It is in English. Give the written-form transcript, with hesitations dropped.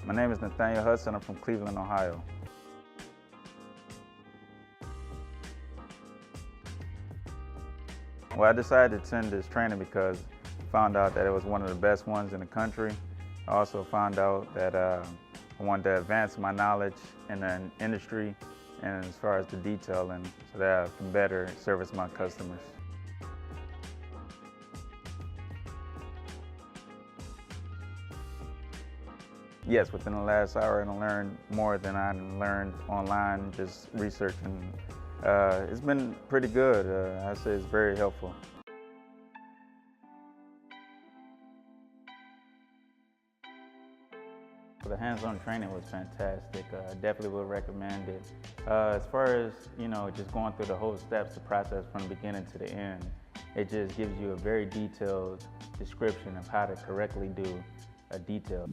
My name is Nathaniel Hudson. I'm from Cleveland, Ohio. Well, I decided to attend this training because I found out that it was one of the best ones in the country. I also found out that I wanted to advance my knowledge in the industry and as far as the detailing so that I can better service my customers. Yes, within the last hour I learned more than I learned online, just researching. It's been pretty good. I'd say it's very helpful. The hands-on training was fantastic. I definitely would recommend it. As far as, just going through the whole steps, the process from the beginning to the end, it just gives you a very detailed description of how to correctly do a detail.